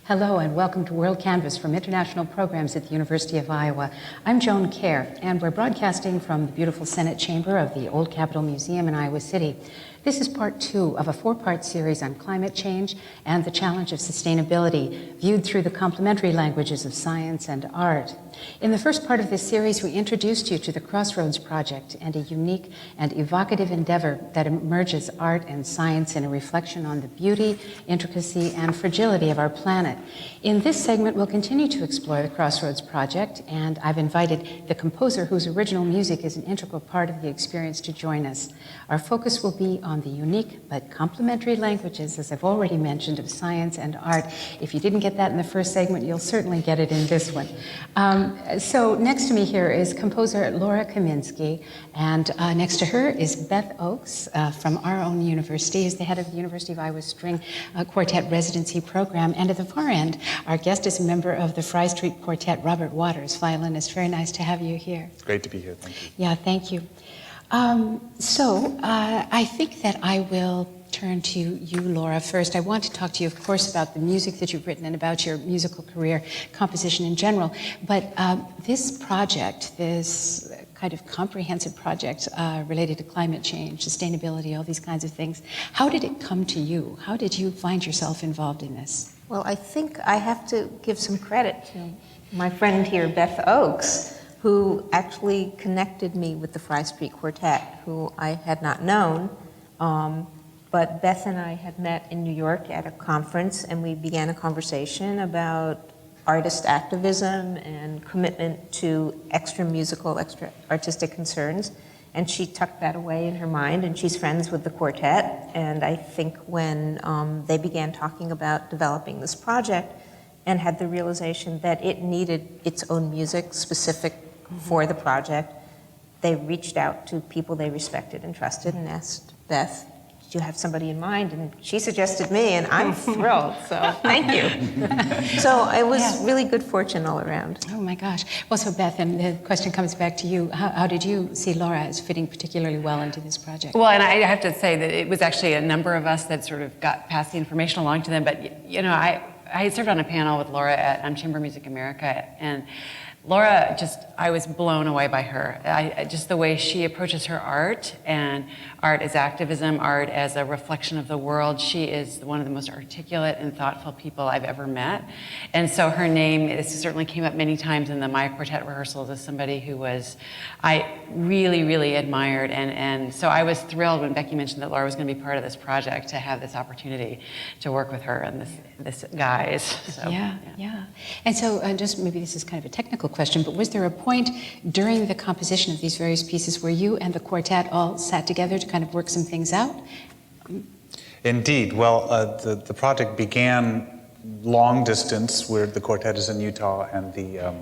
Hello and welcome to WorldCanvass from International Programs at the University of Iowa. I'm Joan Kerr, and we're broadcasting from the beautiful Senate Chamber of the Old Capitol Museum in Iowa City. This is part 2 of a 4-part series on climate change and the challenge of sustainability, viewed through the complementary languages of science and art. In the first part of this series, we introduced you to the Crossroads Project and a unique and evocative endeavor that merges art and science in a reflection on the beauty, intricacy, and fragility of our planet. In this segment, we'll continue to explore the Crossroads Project, and I've invited the composer whose original music is an integral part of the experience to join us. Our focus will be on the unique but complementary languages, as I've already mentioned, of science and art. If you didn't get that in the first segment, you'll certainly get it in this one. So next to me here is composer Laura Kaminsky, and next to her is Beth Oakes from our own university, who's the head of the University of Iowa String Quartet Residency program. And at the far end, our guest is a member of the Fry Street Quartet, Robert Waters, violinist. Very nice to have you here. It's great to be here. Thank you. Yeah, thank you. I think that I will turn to you, Laura, first. I want to talk to you, of course, about the music that you've written and about your musical career, composition in general. But this project, this kind of comprehensive project related to climate change, sustainability, all these kinds of things, how did it come to you? How did you find yourself involved in this? Well, I think I have to give some credit to my friend here, Beth Oakes, who actually connected me with the Fry Street Quartet, who I had not known. But Beth and I had met in New York at a conference, and we began a conversation about artist activism and commitment to extra musical, extra artistic concerns. And she tucked that away in her mind, and she's friends with the quartet. And I think when they began talking about developing this project and had the realization that it needed its own music specific for the project, they reached out to people they respected and trusted and asked Beth, "Did you have somebody in mind?" And she suggested me, and I'm thrilled, so thank you. So it was really good fortune all around. Oh my gosh. Well, so Beth, and the question comes back to you. How did you see Laura as fitting particularly well into this project? Well, and I have to say that it was actually a number of us that sort of got the information along to them, but you know, I served on a panel with Laura at Chamber Music America, and Laura, I was blown away by her. Just the way she approaches her art, and art as activism, art as a reflection of the world. She is one of the most articulate and thoughtful people I've ever met. And so her name, this certainly came up many times in the Maya Quartet rehearsals as somebody who I really, really admired. And so I was thrilled when Becky mentioned that Laura was going to be part of this project, to have this opportunity to work with her and this guys. So, yeah. And so just maybe this is kind of a technical question, but was there a point during the composition of these various pieces where you and the quartet all sat together to kind of work some things out? Indeed. Well, the project began long distance, where the quartet is in Utah and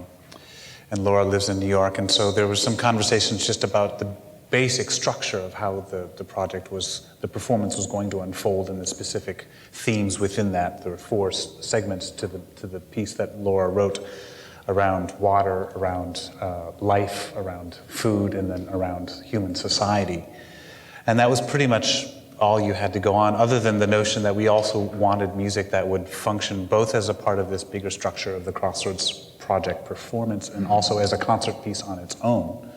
Laura lives in New York, and so there was some conversations just about the basic structure of how the performance was going to unfold, and the specific themes within that. There were 4 segments to the piece that Laura wrote, around water, around life, around food, and then around human society. And that was pretty much all you had to go on, other than the notion that we also wanted music that would function both as a part of this bigger structure of the Crossroads Project performance, and also as a concert piece on its own,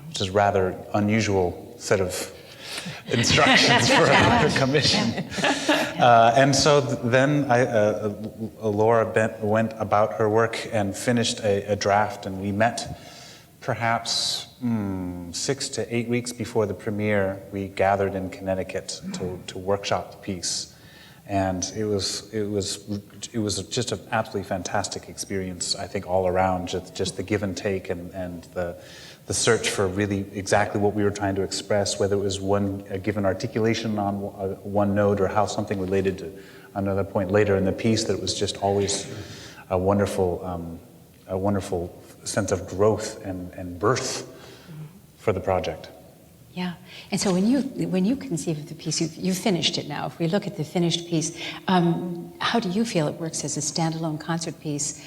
which is rather unusual set of instructions for a commission. And so then Laura went about her work and finished a draft, and we met perhaps 6 to 8 weeks before the premiere. We gathered in Connecticut to workshop the piece, and it was just an absolutely fantastic experience, I think, all around. Just the give and take and the search for really exactly what we were trying to express, whether it was a given articulation on one note, or how something related to another point later in the piece. That it was just always a wonderful sense of growth and birth for the project. Yeah, and so when you conceive of the piece, you finished it now. If we look at the finished piece, how do you feel it works as a standalone concert piece,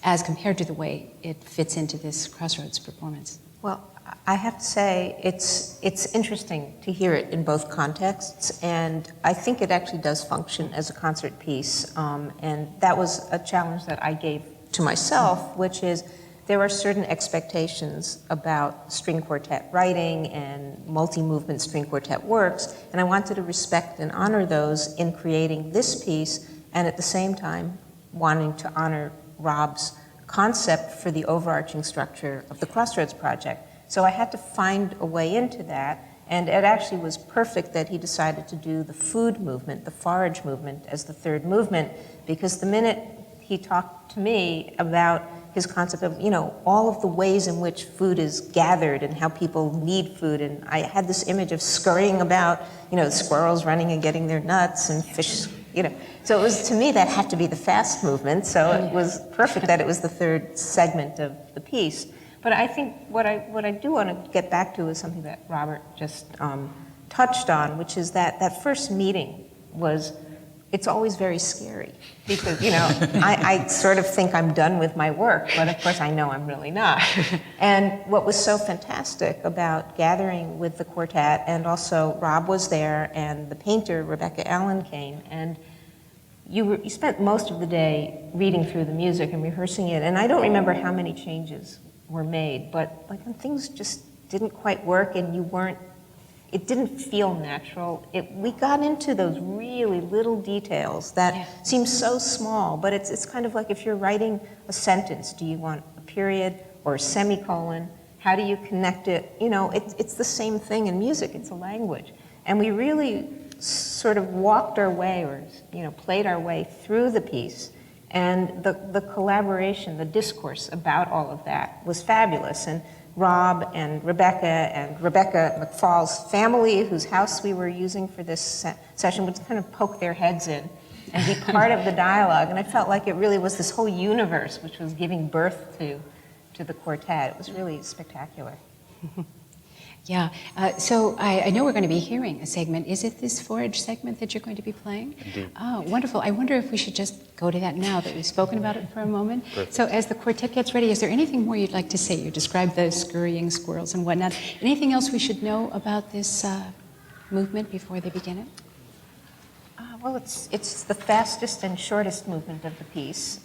as compared to the way it fits into this Crossroads performance? Well, I have to say, it's interesting to hear it in both contexts, and I think it actually does function as a concert piece. And that was a challenge that I gave to myself, which is there are certain expectations about string quartet writing and multi-movement string quartet works, and I wanted to respect and honor those in creating this piece, and at the same time wanting to honor Rob's concept for the overarching structure of the Crossroads Project. So I had to find a way into that, and it actually was perfect that he decided to do the food movement, the forage movement, as the third movement, because the minute he talked to me about his concept of, all of the ways in which food is gathered and how people need food, and I had this image of scurrying about, the squirrels running and getting their nuts and fish, So it was, to me, that had to be the fast movement, so it was perfect that it was the third segment of the piece. But I think what I do want to get back to is something that Robert just touched on, which is that first meeting it's always very scary because, I sort of think I'm done with my work, but of course I know I'm really not. And what was so fantastic about gathering with the quartet, and also Rob was there, and the painter, Rebecca Allen, came, and you spent most of the day reading through the music and rehearsing it, and I don't remember how many changes were made, but like when things just didn't quite work and it didn't feel natural, we got into those really little details that seem so small, but it's kind of like if you're writing a sentence, do you want a period or a semicolon? How do you connect it? It's the same thing in music, it's a language. And we really sort of walked our way or, played our way through the piece. And the collaboration, the discourse about all of that was fabulous. And Rob and Rebecca McFall's family, whose house we were using for this session, would kind of poke their heads in and be part of the dialogue. And I felt like it really was this whole universe which was giving birth to the quartet. It was really spectacular. Yeah, so I know we're going to be hearing a segment. Is it this Forage segment that you're going to be playing? Indeed. Oh, wonderful. I wonder if we should just go to that now that we've spoken about it for a moment. Perfect. So as the quartet gets ready, is there anything more you'd like to say? You described the scurrying squirrels and whatnot. Anything else we should know about this movement before they begin it? Well, it's the fastest and shortest movement of the piece.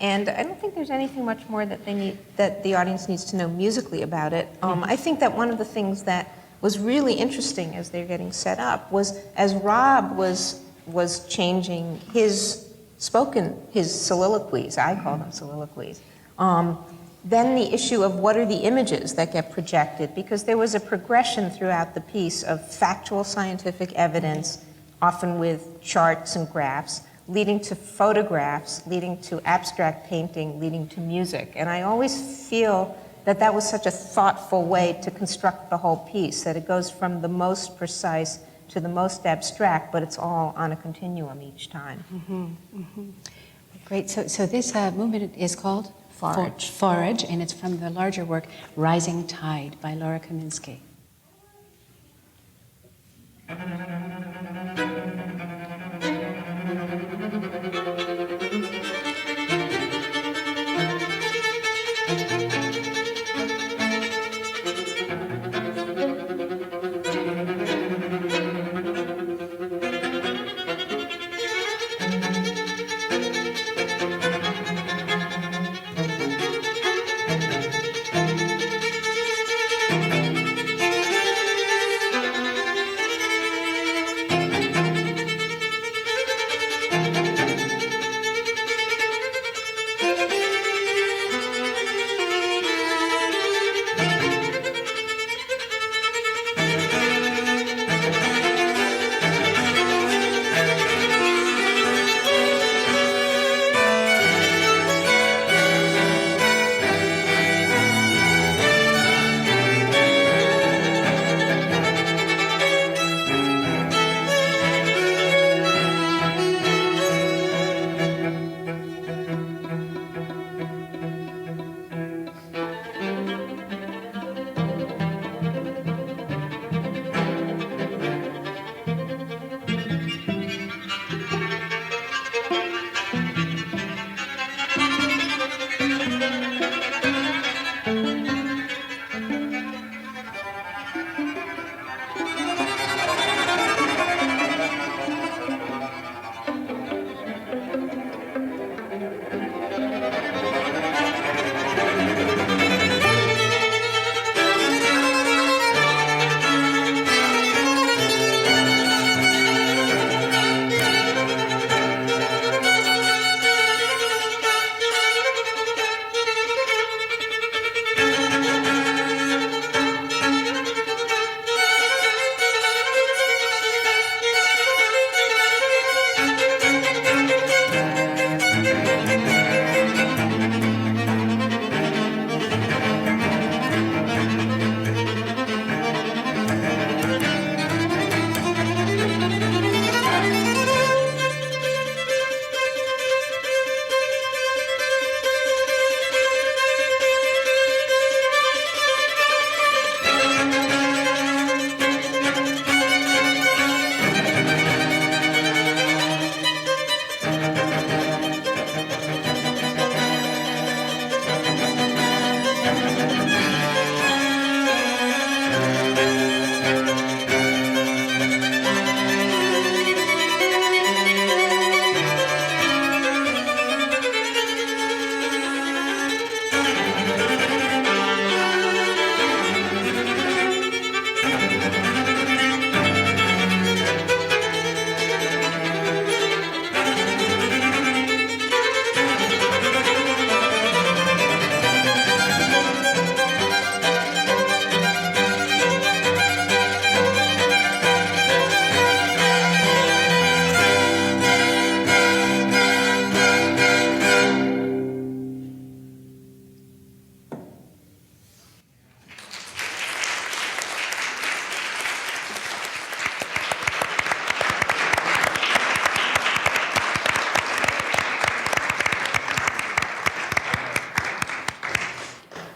And I don't think there's anything much more that the audience needs to know musically about it. I think that one of the things that was really interesting as they're getting set up was as Rob was changing his soliloquies, I call them soliloquies, then the issue of what are the images that get projected, because there was a progression throughout the piece of factual scientific evidence, often with charts and graphs, leading to photographs, leading to abstract painting, leading to music. And I always feel that was such a thoughtful way to construct the whole piece, that it goes from the most precise to the most abstract, but it's all on a continuum each time. Mm-hmm, mm-hmm. Great. So this movement is called? Forage. Forage, and it's from the larger work, Rising Tide by Laura Kaminsky.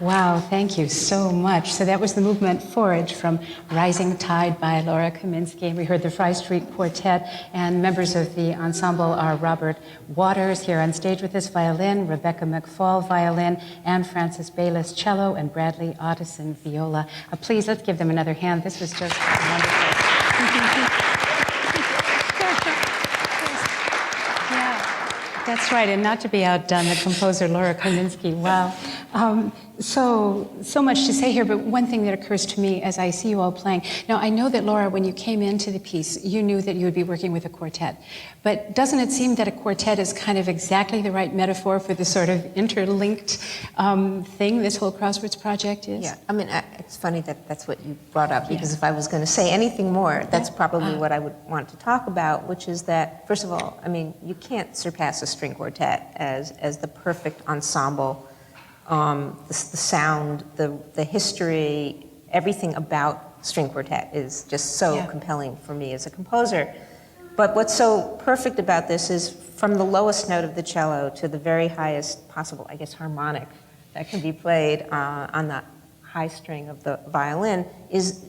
Wow, thank you so much. So that was the movement Forage from Rising Tide by Laura Kaminsky. We heard the Fry Street Quartet, and members of the ensemble are Robert Waters here on stage with us, violin, Rebecca McFall, violin, and Francis Bayless, cello, and Bradley Otteson, viola. Please, let's give them another hand. This was just wonderful. That's right, and not to be outdone, the composer Laura Kaminsky. Wow. So much to say here, but one thing that occurs to me as I see you all playing. Now, I know that, Laura, when you came into the piece, you knew that you would be working with a quartet. But doesn't it seem that a quartet is kind of exactly the right metaphor for the sort of interlinked thing this whole Crossroads Project is? Yeah, I mean, it's funny that that's what you brought up, because if I was going to say anything more, that's probably what I would want to talk about, which is that, first of all, I mean, you can't surpass a string quartet as the perfect ensemble. The sound, the history, everything about string quartet is just so compelling for me as a composer. But what's so perfect about this is from the lowest note of the cello to the very highest possible, I guess, harmonic that can be played on the high string of the violin is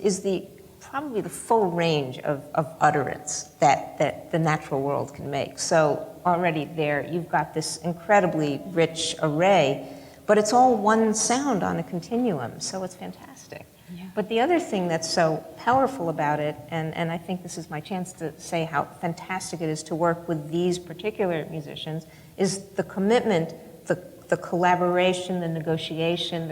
probably the full range of utterance that the natural world can make. So already there, you've got this incredibly rich array. But it's all one sound on a continuum, so it's fantastic. Yeah. But the other thing that's so powerful about it, and I think this is my chance to say how fantastic it is to work with these particular musicians, is the commitment, the collaboration, the negotiation,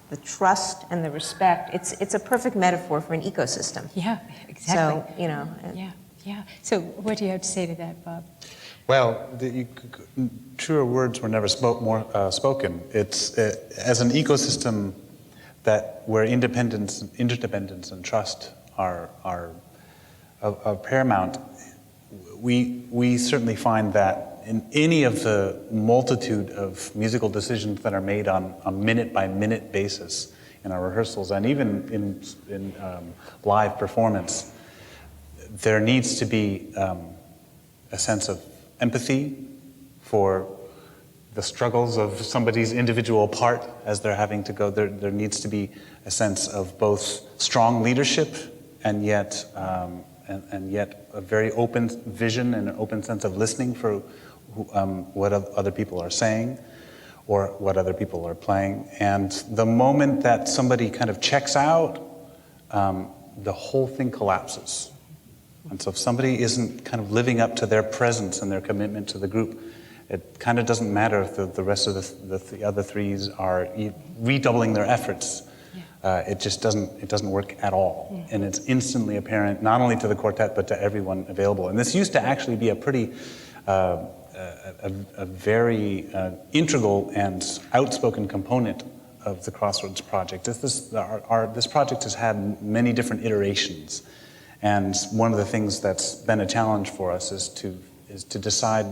the trust, and the respect. It's a perfect metaphor for an ecosystem. Yeah, exactly. So, you know. Yeah. So what do you have to say to that, Bob? Well, truer words were never spoken. It's as an ecosystem where interdependence and trust are paramount. We certainly find that in any of the multitude of musical decisions that are made on a minute-by-minute basis in our rehearsals, and even in live performance, there needs to be a sense of empathy for the struggles of somebody's individual part as they're having to go. There needs to be a sense of both strong leadership and yet a very open vision and an open sense of listening for what other people are saying or what other people are playing. And the moment that somebody kind of checks out, the whole thing collapses. And so if somebody isn't kind of living up to their presence and their commitment to the group, it kind of doesn't matter if the rest of the other threes are redoubling their efforts. It just doesn't work at all. And it's instantly apparent, not only to the quartet, but to everyone available. And this used to actually be a pretty, a very integral and outspoken component of the Crossroads Project. This project has had many different iterations. And one of the things that's been a challenge for us is to decide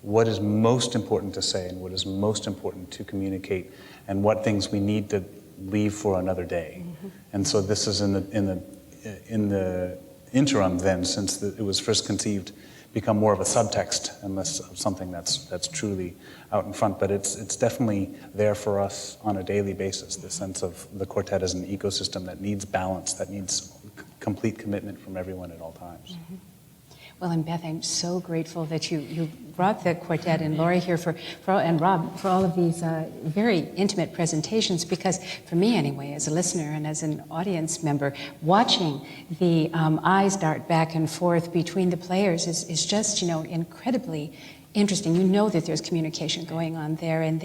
what is most important to say and what is most important to communicate, and what things we need to leave for another day. Mm-hmm. And so this is in the interim then, since it was first conceived, become more of a subtext and less of something that's truly out in front. But it's definitely there for us on a daily basis, the sense of the quartet as an ecosystem that needs balance, that needs complete commitment from everyone at all times. Mm-hmm. Well, and Beth, I'm so grateful that you brought the quartet and Laura here and Rob for all of these very intimate presentations, because for me anyway, as a listener and as an audience member, watching the eyes dart back and forth between the players is just, incredibly interesting. You know that there's communication going on there, and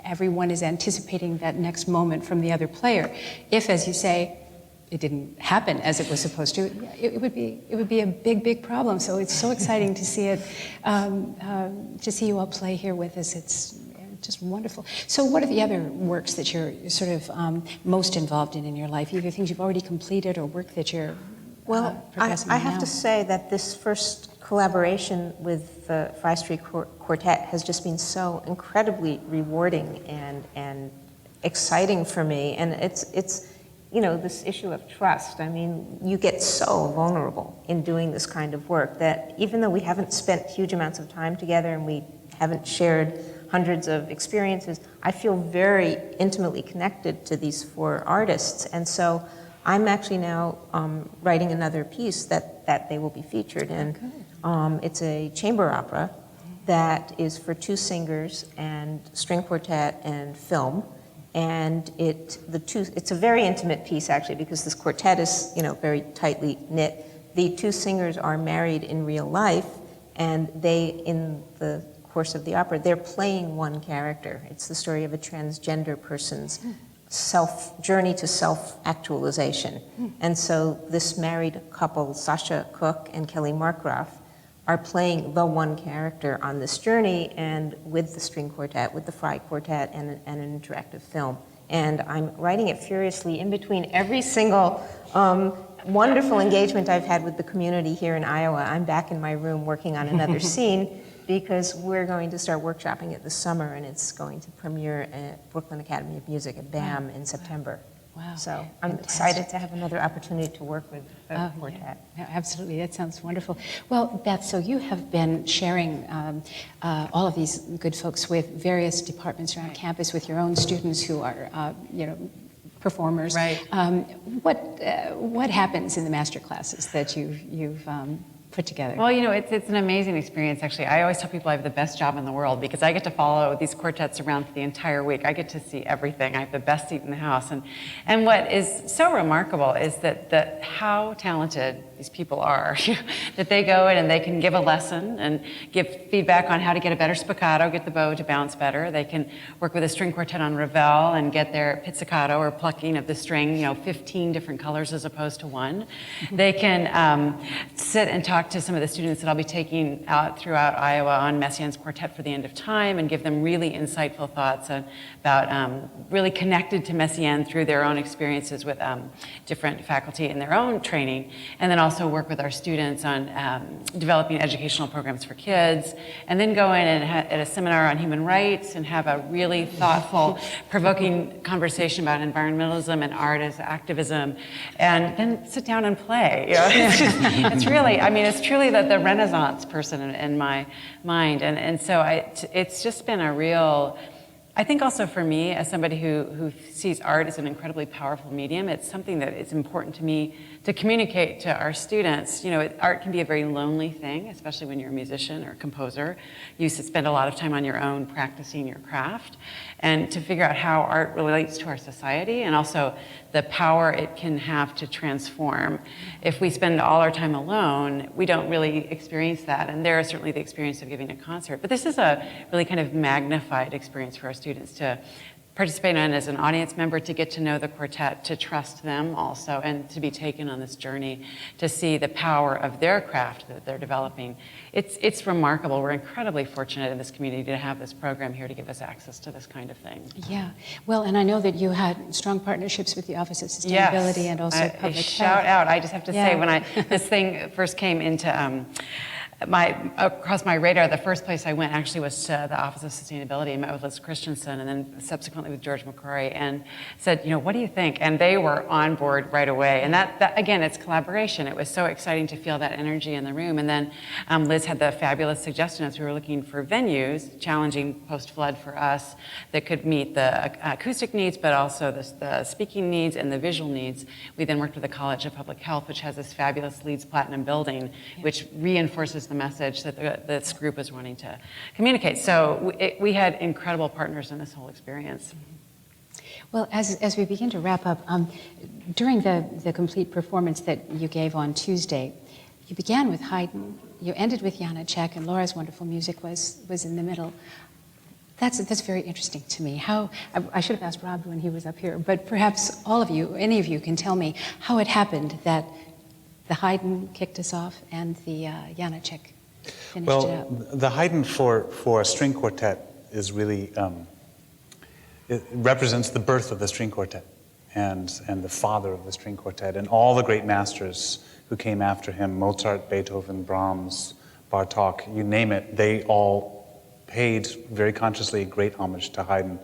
everyone is anticipating that next moment from the other player. If, as you say, it didn't happen as it was supposed to, it would be a big problem. So it's so exciting to see it, to see you all play here with us. It's just wonderful. So what are the other works that you're sort of most involved in your life? Either things you've already completed or work that you're progressing I on have now? to say that this first collaboration with the Fry Street Quartet has just been so incredibly rewarding and exciting for me. And it's this issue of trust. I mean, you get so vulnerable in doing this kind of work that even though we haven't spent huge amounts of time together and we haven't shared hundreds of experiences, I feel very intimately connected to these 4 artists. And so I'm actually now writing another piece that they will be featured in. It's a chamber opera that is for 2 singers and string quartet and film. And it's a very intimate piece, actually, because this quartet is, very tightly knit. The 2 singers are married in real life, and in the course of the opera, they're playing one character. It's the story of a transgender person's journey to self-actualization. And so this married couple, Sasha Cook and Kelly Markgraf, are playing the one character on this journey, and with the string quartet, with the Fry Quartet, and an interactive film. And I'm writing it furiously in between every single wonderful engagement I've had with the community here in Iowa. I'm back in my room working on another scene, because we're going to start workshopping it this summer, and it's going to premiere at Brooklyn Academy of Music at BAM in September. Wow. So I'm excited to have another opportunity to work with the quartet. Yeah, absolutely, that sounds wonderful. Well, Beth, so you have been sharing all of these good folks with various departments around campus, with your own students who are, performers. Right. What happens in the master classes that you've put together? Well, it's an amazing experience, actually. I always tell people I have the best job in the world, because I get to follow these quartets around for the entire week. I get to see everything. I have the best seat in the house. And what is so remarkable is that how talented these people are, that they go in and they can give a lesson and give feedback on how to get a better spiccato, get the bow to bounce better. They can work with a string quartet on Ravel and get their pizzicato, or plucking of the string, 15 different colors as opposed to 1. They can sit and talk to some of the students that I'll be taking out throughout Iowa on Messiaen's Quartet for the End of Time, and give them really insightful thoughts about really connected to Messiaen through their own experiences with different faculty in their own training, and then also work with our students on developing educational programs for kids, and then go in and at a seminar on human rights and have a really thoughtful, provoking conversation about environmentalism and art as activism, and then sit down and play. It's really, it's truly the Renaissance person in my mind. And so it's just been a real, I think also for me, as somebody who sees art as an incredibly powerful medium, it's something that is important to me to communicate to our students. Art can be a very lonely thing, especially when you're a musician or a composer. You spend a lot of time on your own practicing your craft, and to figure out how art relates to our society, and also the power it can have to transform. If we spend all our time alone, we don't really experience that. And there is certainly the experience of giving a concert. But this is a really kind of magnified experience for our students to participate in as an audience member, to get to know the quartet, to trust them also, and to be taken on this journey to see the power of their craft that they're developing. It's remarkable. We're incredibly fortunate in this community to have this program here to give us access to this kind of thing. Yeah. Well, and I know that you had strong partnerships with the Office of Sustainability and also Public Health. Shout out. I just have to say, when this thing first came into across my radar, the first place I went actually was to the Office of Sustainability. I met with Liz Christensen, and then subsequently with George McCrory, and said, what do you think? And they were on board right away. And that again, it's collaboration. It was so exciting to feel that energy in the room. And then Liz had the fabulous suggestion, as we were looking for venues, challenging post-flood for us, that could meet the acoustic needs, but also the speaking needs and the visual needs. We then worked with the College of Public Health, which has this fabulous LEEDs Platinum building, which reinforces the message that this group is wanting to communicate. So we had incredible partners in this whole experience. Well, as we begin to wrap up, during the complete performance that you gave on Tuesday, you began with Haydn, you ended with Janacek, and Laura's wonderful music was in the middle. That's very interesting to me. I should have asked Rob when he was up here, but perhaps all of you, any of you, can tell me how it happened that the Haydn kicked us off and the Janacek finished it out. Well, the Haydn for a string quartet is really, it represents the birth of the string quartet and the father of the string quartet, and all the great masters who came after him, Mozart, Beethoven, Brahms, Bartók, you name it, they all paid very consciously great homage to Haydn.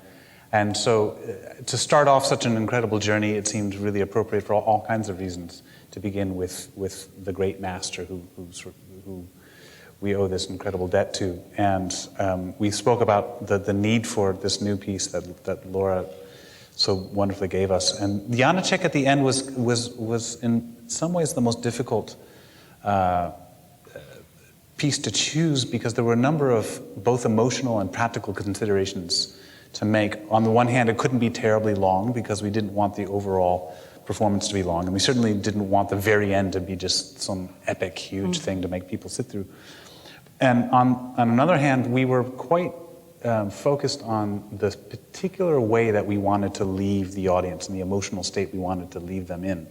And so to start off such an incredible journey, it seemed really appropriate for all kinds of reasons to begin with the great master who we owe this incredible debt to. And we spoke about the need for this new piece that Laura so wonderfully gave us. And the Janacek at the end was in some ways the most difficult piece to choose, because there were a number of both emotional and practical considerations to make. On the one hand, it couldn't be terribly long because we didn't want the overall performance to be long, and we certainly didn't want the very end to be just some epic, huge thing to make people sit through. And on another hand, we were quite focused on the particular way that we wanted to leave the audience and the emotional state we wanted to leave them in.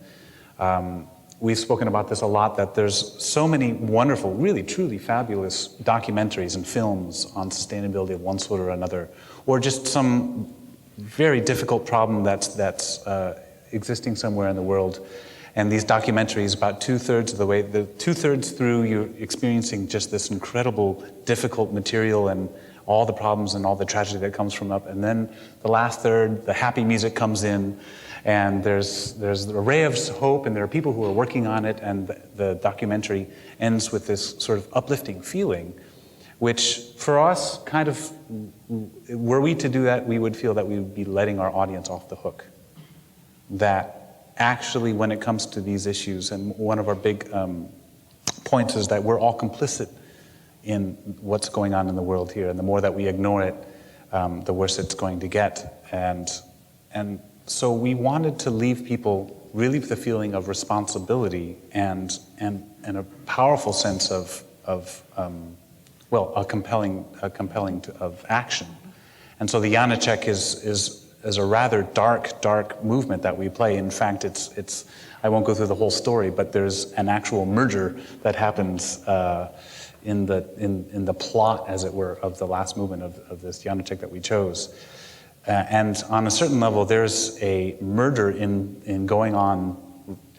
We've spoken about this a lot, that there's so many wonderful, really, truly fabulous documentaries and films on sustainability of one sort or another, or just some very difficult problem that's existing somewhere in the world. And these documentaries, about 2/3 of the way, 2/3 through, you're experiencing just this incredible, difficult material and all the problems and all the tragedy that comes from up. And then the last third, the happy music comes in, and there's a ray of hope, and there are people who are working on it, and the documentary ends with this sort of uplifting feeling, which for us, kind of, were we to do that, we would feel that we would be letting our audience off the hook. That actually, when it comes to these issues, and one of our big points is that we're all complicit in what's going on in the world here, and the more that we ignore it, the worse it's going to get. And so we wanted to leave people really with a feeling of responsibility and a powerful sense of compelling of action. And so the Janacek is a rather dark movement that we play. In fact, it's I won't go through the whole story, but there's an actual murder that happens in the plot, as it were, of the last movement of this Janacek that we chose. And on a certain level, there's a murder in going on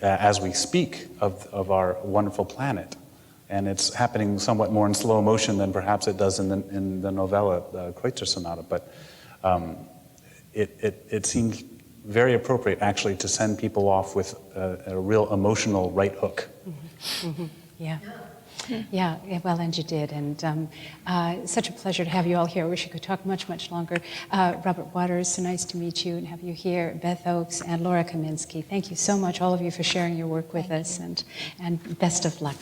as we speak of our wonderful planet. And it's happening somewhat more in slow motion than perhaps it does in the novella, the Kreutzer Sonata. But it seems very appropriate, actually, to send people off with a real emotional right hook. Mm-hmm. Mm-hmm. Yeah. Yeah, well, and you did, and such a pleasure to have you all here. I wish I could talk much, much longer. Robert Waters, so nice to meet you and have you here. Beth Oakes and Laura Kaminsky, thank you so much, all of you, for sharing your work with us, and best of luck.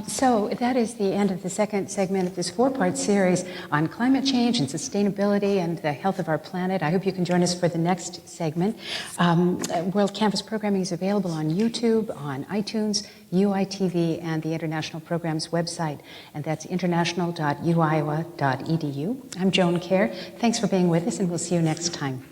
So that is the end of the second segment of this 4-part series on climate change and sustainability and the health of our planet. I hope you can join us for the next segment. WorldCanvass programming is available on YouTube, on iTunes, UITV, and the International Programs website, and that's international.uiowa.edu. I'm Joan Kerr. Thanks for being with us, and we'll see you next time.